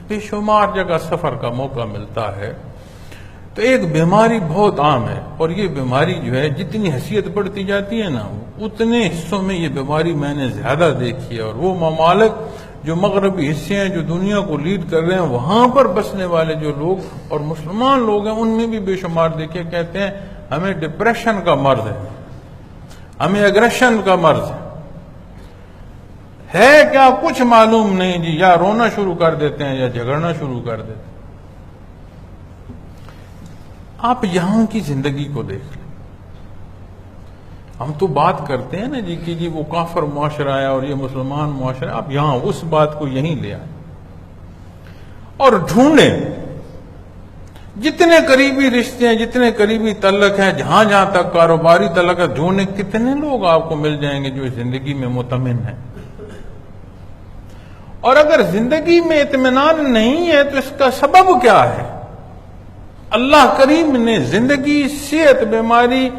بے شمار جگہ سفر کا موقع ملتا ہے تو ایک بیماری بہت عام ہے، اور یہ بیماری جو ہے جتنی حیثیت بڑھتی جاتی ہے نا اتنے حصوں میں یہ بیماری میں نے زیادہ دیکھی ہے، اور وہ ممالک جو مغربی حصے ہیں جو دنیا کو لیڈ کر رہے ہیں وہاں پر بسنے والے جو لوگ اور مسلمان لوگ ہیں ان میں بھی بے شمار دیکھے کہتے ہیں ہمیں ڈپریشن کا مرض ہے، ہمیں ایگریشن کا مرض ہے کیا کچھ معلوم نہیں جی، یا رونا شروع کر دیتے ہیں یا جھگڑنا شروع کر دیتے ہیں۔ آپ یہاں کی زندگی کو دیکھ لیں، ہم تو بات کرتے ہیں نا جی کہ جی وہ کافر معاشرہ ہے اور یہ مسلمان معاشرہ ہے، آپ یہاں اس بات کو یہیں لے آئیں اور ڈھونڈیں جتنے قریبی رشتے ہیں جتنے قریبی تعلق ہیں جہاں جہاں تک کاروباری تعلق ہے ڈھونڈیں، کتنے لوگ آپ کو مل جائیں گے جو اس زندگی میں مطمئن ہیں۔ اور اگر زندگی میں اطمینان نہیں ہے تو اس کا سبب کیا ہے؟ اللہ کریم نے زندگی، صحت، بیماری،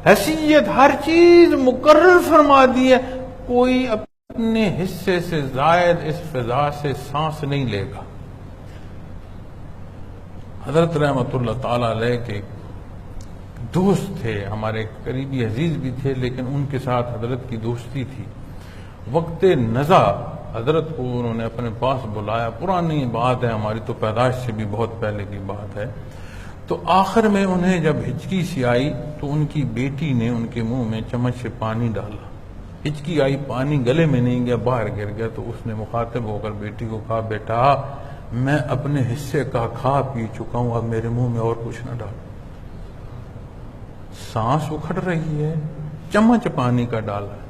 حیثیت ہر چیز مقرر فرما دی ہے، کوئی اپنے حصے سے زائد اس فضا سے سانس نہیں لے گا۔ حضرت رحمت اللہ تعالی علیہ کے دوست تھے، ہمارے قریبی عزیز بھی تھے، لیکن ان کے ساتھ حضرت کی دوستی تھی۔ وقت نزا حضرت کو انہوں نے اپنے پاس بلایا، پرانی بات ہے، ہماری تو پیدائش سے بھی بہت پہلے کی بات ہے، تو آخر میں انہیں جب ہچکی سی آئی تو ان کی بیٹی نے ان کے منہ میں چمچ سے پانی ڈالا، ہچکی آئی، پانی گلے میں نہیں گیا، باہر گر گیا، تو اس نے مخاطب ہو کر بیٹی کو کہا بیٹا میں اپنے حصے کا کھا پی چکا ہوں، اب میرے منہ میں اور کچھ نہ ڈالو۔ سانس اکھڑ رہی ہے، چمچ پانی کا ڈالا ہے،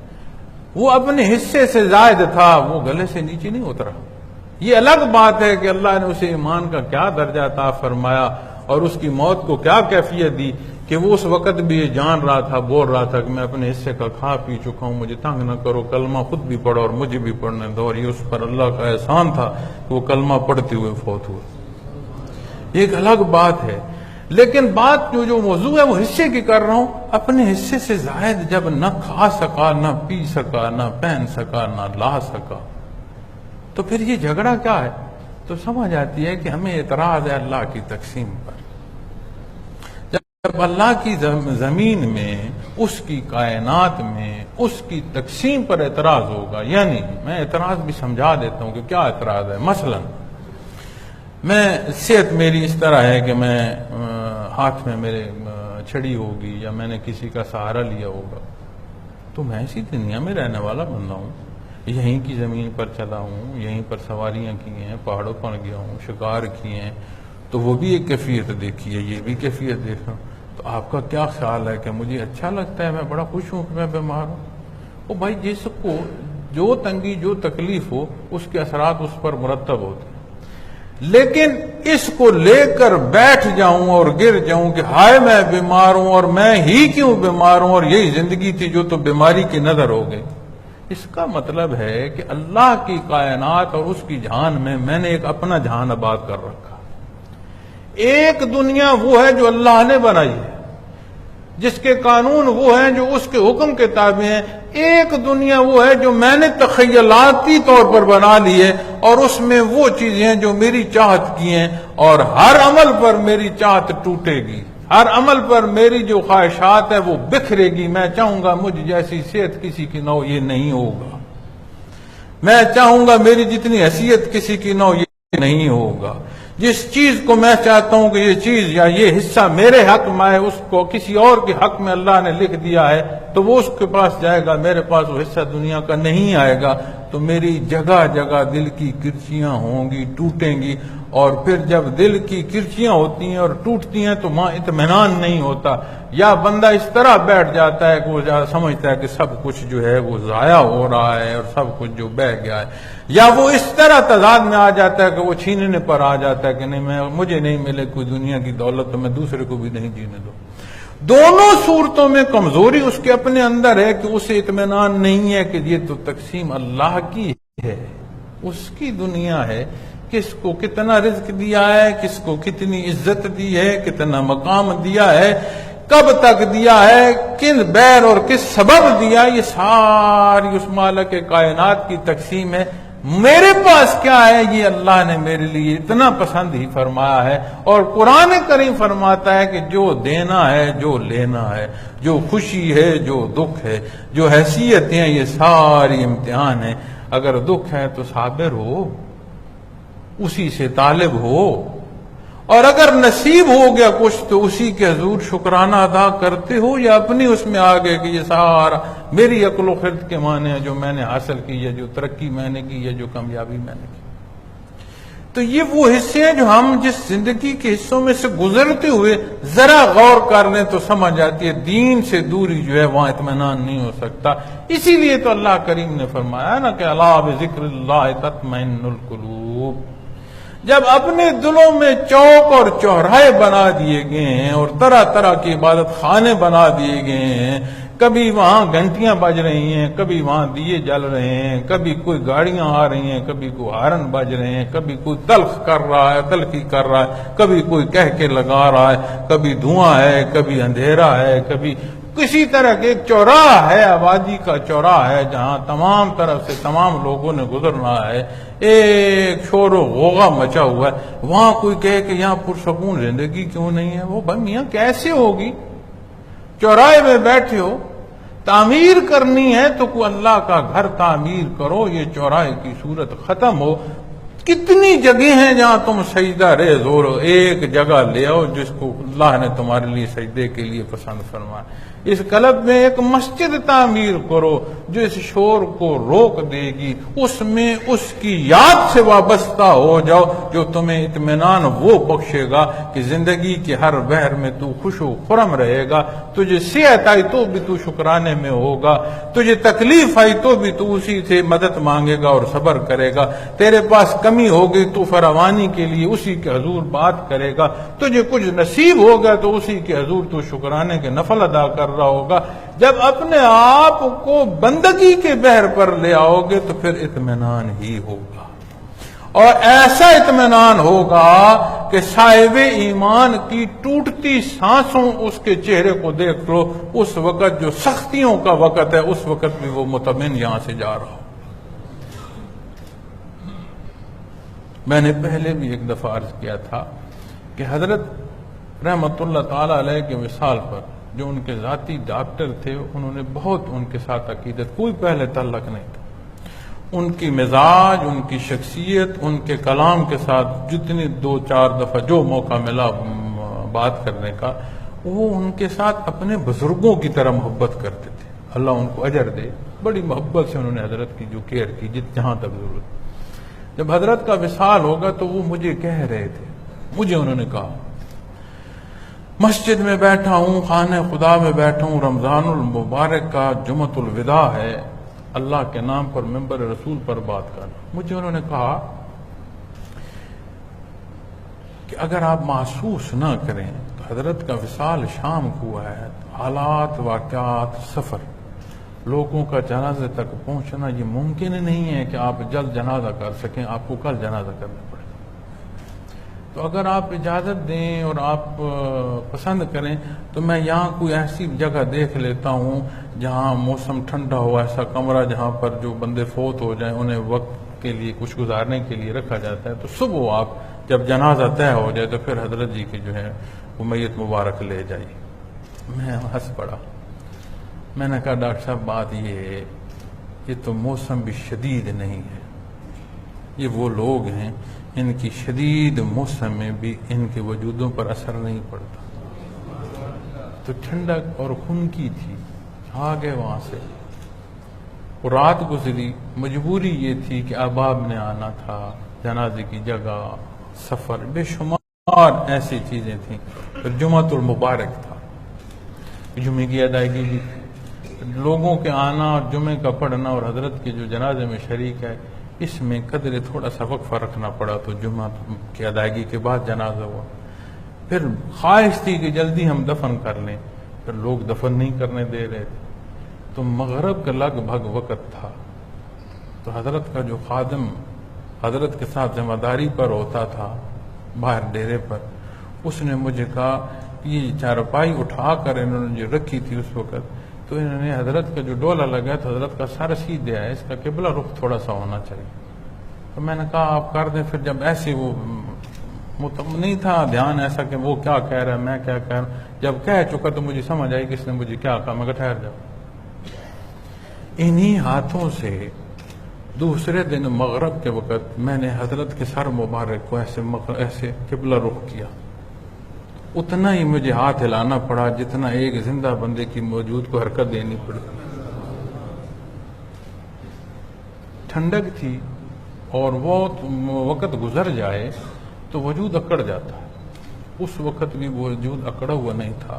وہ اپنے حصے سے زائد تھا، وہ گلے سے نیچے نہیں اترا۔ یہ الگ بات ہے کہ اللہ نے اسے ایمان کا کیا درجہ عطا فرمایا اور اس کی موت کو کیا کیفیت دی کہ وہ اس وقت بھی یہ جان رہا تھا، بول رہا تھا کہ میں اپنے حصے کا کھا پی چکا ہوں، مجھے تنگ نہ کرو، کلمہ خود بھی پڑھو اور مجھے بھی پڑھنے دو، اور یہ اس پر اللہ کا احسان تھا کہ وہ کلمہ پڑھتے ہوئے فوت ہوئے۔ یہ ایک الگ بات ہے، لیکن بات جو موضوع ہے وہ حصے کی کر رہا ہوں، اپنے حصے سے زائد جب نہ کھا سکا، نہ پی سکا، نہ پہن سکا، نہ لا سکا، تو پھر یہ جھگڑا کیا ہے؟ تو سمجھ آتی ہے کہ ہمیں اعتراض ہے اللہ کی تقسیم پر۔ جب اللہ کی زمین میں، اس کی کائنات میں، اس کی تقسیم پر اعتراض ہوگا، یعنی میں اعتراض بھی سمجھا دیتا ہوں کہ کیا اعتراض ہے۔ مثلا میں صحت میری اس طرح ہے کہ میں ہاتھ میں میرے چھڑی ہوگی یا میں نے کسی کا سہارا لیا ہوگا، تو میں اسی دنیا میں رہنے والا بندہ ہوں، یہیں کی زمین پر چلا ہوں، یہیں پر سواریاں کی ہیں، پہاڑوں پر گیا ہوں، شکار کیے ہیں، تو وہ بھی ایک کیفیت دیکھی ہے، یہ بھی کیفیت دیکھ رہا ہوں۔ تو آپ کا کیا خیال ہے کہ مجھے اچھا لگتا ہے، میں بڑا خوش ہوں کہ میں بیمار ہوں؟ وہ بھائی جس کو جو تنگی جو تکلیف ہو اس کے اثرات اس پر مرتب ہوتے ہیں، لیکن اس کو لے کر بیٹھ جاؤں اور گر جاؤں کہ ہائے میں بیمار ہوں اور میں ہی کیوں بیمار ہوں اور یہی زندگی تھی جو تو بیماری کی نظر ہو گئی، اس کا مطلب ہے کہ اللہ کی کائنات اور اس کی جہان میں نے ایک اپنا جہان آباد کر رکھا۔ ایک دنیا وہ ہے جو اللہ نے بنائی ہے، جس کے قانون وہ ہیں جو اس کے حکم کے تابع ہیں، ایک دنیا وہ ہے جو میں نے تخیلاتی طور پر بنا لی ہے، اور اس میں وہ چیزیں ہیں جو میری چاہت کی ہیں، اور ہر عمل پر میری چاہت ٹوٹے گی، ہر عمل پر میری جو خواہشات ہے وہ بکھرے گی۔ میں چاہوں گا مجھ جیسی صحت کسی کی نہ ہو، یہ نہیں ہوگا۔ میں چاہوں گا میری جتنی حیثیت کسی کی نہ ہو، یہ نہیں ہوگا۔ جس چیز کو میں چاہتا ہوں کہ یہ چیز یا یہ حصہ میرے حق میں ہے، اس کو کسی اور کے حق میں اللہ نے لکھ دیا ہے تو وہ اس کے پاس جائے گا، میرے پاس وہ حصہ دنیا کا نہیں آئے گا۔ تو میری جگہ جگہ دل کی کرچیاں ہوں گی، ٹوٹیں گی، اور پھر جب دل کی کرچیاں ہوتی ہیں اور ٹوٹتی ہیں تو وہاں اطمینان نہیں ہوتا، یا بندہ اس طرح بیٹھ جاتا ہے کہ وہ سمجھتا ہے کہ سب کچھ جو ہے وہ ضائع ہو رہا ہے اور سب کچھ جو بہ گیا ہے، یا وہ اس طرح تضاد میں آ جاتا ہے کہ وہ چھیننے پر آ جاتا ہے کہ نہیں، مجھے نہیں ملے کوئی دنیا کی دولت تو میں دوسرے کو بھی نہیں جینے دوں۔ دونوں صورتوں میں کمزوری اس کے اپنے اندر ہے کہ اسے اطمینان نہیں ہے کہ یہ تو تقسیم اللہ کی ہے، اس کی دنیا ہے، کس کو کتنا رزق دیا ہے، کس کو کتنی عزت دی ہے، کتنا مقام دیا ہے، کب تک دیا ہے، کن بیر اور کس سبب دیا، یہ ساری اس مالک کائنات کی تقسیم ہے۔ میرے پاس کیا ہے یہ اللہ نے میرے لیے اتنا پسند ہی فرمایا ہے. اور قرآن کریم فرماتا ہے کہ جو دینا ہے، جو لینا ہے، جو خوشی ہے، جو دکھ ہے، جو حیثیتیں ہیں، یہ ساری امتحان ہیں. اگر دکھ ہے تو صابر ہو، اسی سے طالب ہو، اور اگر نصیب ہو گیا کچھ تو اسی کے حضور شکرانہ ادا کرتے ہو، یا اپنی اس میں آگے کہ یہ سارا میری عقل و خرد کے معنی ہے جو میں نے حاصل کی ہے، جو ترقی میں نے کی ہے، جو کامیابی میں نے کی. تو یہ وہ حصے ہیں جو ہم جس زندگی کے حصوں میں سے گزرتے ہوئے ذرا غور کر لیں تو سمجھ آتی ہے دین سے دوری جو ہے وہاں اطمینان نہیں ہو سکتا. اسی لیے تو اللہ کریم نے فرمایا نا کہ الا بذکر اللہ تطمئن القلوب. جب اپنے دلوں میں چوک اور چوراہے بنا دیے گئے ہیں اور طرح طرح کی عبادت خانے بنا دیے گئے ہیں، کبھی وہاں گھنٹیاں بج رہی ہیں، کبھی وہاں دیے جل رہے ہیں، کبھی کوئی گاڑیاں آ رہی ہیں، کبھی کوئی ہارن بج رہے ہیں، کبھی کوئی تلخ کر رہا ہے، تلخی کر رہا ہے، کبھی کوئی کہہ کے لگا رہا ہے، کبھی دھواں ہے، کبھی اندھیرا ہے، کبھی کسی طرح کے ایک چوراہا ہے، آبادی کا چوراہا ہے جہاں تمام طرف سے تمام لوگوں نے گزرنا ہے، ایک شور و غوغا مچا ہوا ہے. وہاں کوئی کہے کہ یہاں پرسکون زندگی کیوں نہیں ہے؟ وہ بھائی میاں کیسے ہوگی؟ چوراہے میں بیٹھے ہو، تعمیر کرنی ہے تو کوئی اللہ کا گھر تعمیر کرو، یہ چوراہے کی صورت ختم ہو. کتنی جگہ ہیں جہاں تم سجدہ ریز ہو، ایک جگہ لے آؤ جس کو اللہ نے تمہارے لیے سجدے کے لیے پسند فرمایا. اس قلب میں ایک مسجد تعمیر کرو جو اس شور کو روک دے گی، اس میں اس کی یاد سے وابستہ ہو جاؤ جو تمہیں اطمینان وہ بخشے گا کہ زندگی کے ہر بحر میں تو خوش و خرم رہے گا. تجھے صحت آئی تو بھی تو شکرانے میں ہوگا، تجھے تکلیف آئی تو بھی تو اسی سے مدد مانگے گا اور صبر کرے گا، تیرے پاس کمی ہوگی تو فراوانی کے لیے اسی کے حضور بات کرے گا، تجھے کچھ نصیب ہو گیا تو اسی کے حضور تو شکرانے کے نفل ادا کر رہا ہوگا. جب اپنے آپ کو بندگی کے بحر پر لے آؤ گے تو پھر اطمینان ہی ہوگا، اور ایسا اطمینان ہوگا کہ صاحب ایمان کی ٹوٹتی سانسوں اس کے چہرے کو دیکھ لو، اس وقت جو سختیوں کا وقت ہے اس وقت بھی وہ مطمئن یہاں سے جا رہا ہو. میں نے پہلے بھی ایک دفعہ عرض کیا تھا کہ حضرت رحمت اللہ تعالی علیہ کے وصال پر جو ان کے ذاتی ڈاکٹر تھے، انہوں نے بہت ان کے ساتھ عقیدت کوئی پہلے تعلق نہیں تھا. ان کی مزاج، ان کی شخصیت، ان کے کلام کے ساتھ جتنی 2-4 دفعہ جو موقع ملا بات کرنے کا، وہ ان کے ساتھ اپنے بزرگوں کی طرح محبت کرتے تھے. اللہ ان کو اجر دے، بڑی محبت سے انہوں نے حضرت کی جو کیئر کی جہاں تک ضرورت. جب حضرت کا وصال ہوگا تو وہ مجھے کہہ رہے تھے، مجھے انہوں نے کہا مسجد میں بیٹھا ہوں، خانہ خدا میں بیٹھا ہوں، رمضان المبارک کا جمعۃ الوداع ہے، اللہ کے نام پر ممبر رسول پر بات کرنا. مجھے انہوں نے کہا کہ اگر آپ محسوس نہ کریں تو حضرت کا وصال شام کو ہوا ہے، حالات، واقعات، سفر، لوگوں کا جنازے تک پہنچنا یہ ممکن نہیں ہے کہ آپ جلد جنازہ کر سکیں، آپ کو کل جنازہ کرنا پڑے. تو اگر آپ اجازت دیں اور آپ پسند کریں تو میں یہاں کوئی ایسی جگہ دیکھ لیتا ہوں جہاں موسم ٹھنڈا ہو، ایسا کمرہ جہاں پر جو بندے فوت ہو جائیں انہیں وقت کے لیے کچھ گزارنے کے لیے رکھا جاتا ہے، تو صبح آپ جب جنازہ طے ہو جائے تو پھر حضرت جی کی جو ہے وہ میت مبارک لے جائیے. میں ہنس پڑا. میں نے کہا ڈاکٹر صاحب بات یہ ہے، یہ تو موسم بھی شدید نہیں ہے، یہ وہ لوگ ہیں ان کی شدید موسم میں بھی ان کے وجودوں پر اثر نہیں پڑتا. تو ٹھنڈک اور خنکی تھی، آ گئے وہاں سے. اور رات گزری، مجبوری یہ تھی کہ احباب نے آنا تھا، جنازے کی جگہ، سفر، بے شمار ایسی چیزیں تھیں. پھر جمعۃ المبارک تھا، جمعے کی ادائیگی بھی، لوگوں کے آنا اور جمعے کا پڑھنا اور حضرت کے جو جنازے میں شریک ہے اس میں قدر تھوڑا سا وقفہ رکھنا پڑا. تو جمعہ کی ادائیگی کے بعد جنازہ ہوا. پھر خواہش تھی کہ جلدی ہم دفن کر لیں، پھر لوگ دفن نہیں کرنے دے رہے تھے. تو مغرب کا لگ بھگ وقت تھا. تو حضرت کا جو خادم حضرت کے ساتھ ذمہ داری پر ہوتا تھا باہر ڈیرے پر، اس نے مجھے کہا کہ یہ چارپائی اٹھا کر انہوں نے جو رکھی تھی اس وقت، تو انہوں نے حضرت کا جو ڈولا لگا تو حضرت کا سر سیدھے ہے، اس کا قبلہ رخ تھوڑا سا ہونا چاہیے. تو میں نے کہا آپ کر دیں. پھر جب ایسے وہ نہیں تھا دھیان ایسا کہ وہ کیا کہہ رہا ہے میں کیا کہہ رہا ہوں, جب کہہ چکا تو مجھے سمجھ آئی کہ اس نے مجھے کیا کہا. میں کہا ٹھہر جاؤ. انہی ہاتھوں سے دوسرے دن مغرب کے وقت میں نے حضرت کے سر مبارک کو ایسے قبلہ رخ کیا. اتنا ہی مجھے ہاتھ ہلانا پڑا جتنا ایک زندہ بندے کی موجود کو حرکت دینی پڑی. ٹھنڈک تھی اور وہ وقت گزر جائے تو وجود اکڑ جاتا ہے. اس وقت بھی وجود اکڑا ہوا نہیں تھا.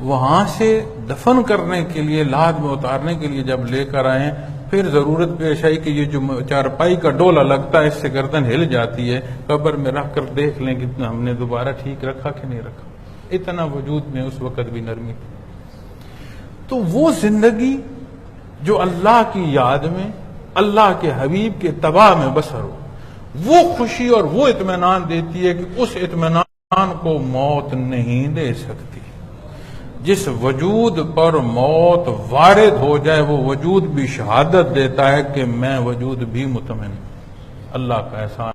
وہاں سے دفن کرنے کے لیے لاد میں اتارنے کے لیے جب لے کر آئے پھر ضرورت پیش آئی کہ یہ جو چارپائی کا ڈولہ لگتا ہے اس سے گردن ہل جاتی ہے, قبر میں رکھ کر دیکھ لیں کہ ہم نے دوبارہ ٹھیک رکھا کہ نہیں رکھا. اتنا وجود میں اس وقت بھی نرمی تھی. تو وہ زندگی جو اللہ کی یاد میں اللہ کے حبیب کے اتباع میں بسر ہو, وہ خوشی اور وہ اطمینان دیتی ہے کہ اس اطمینان کو موت نہیں دے سکتی. جس وجود پر موت وارد ہو جائے وہ وجود بھی شہادت دیتا ہے کہ میں وجود بھی مطمئن. اللہ کا احسان.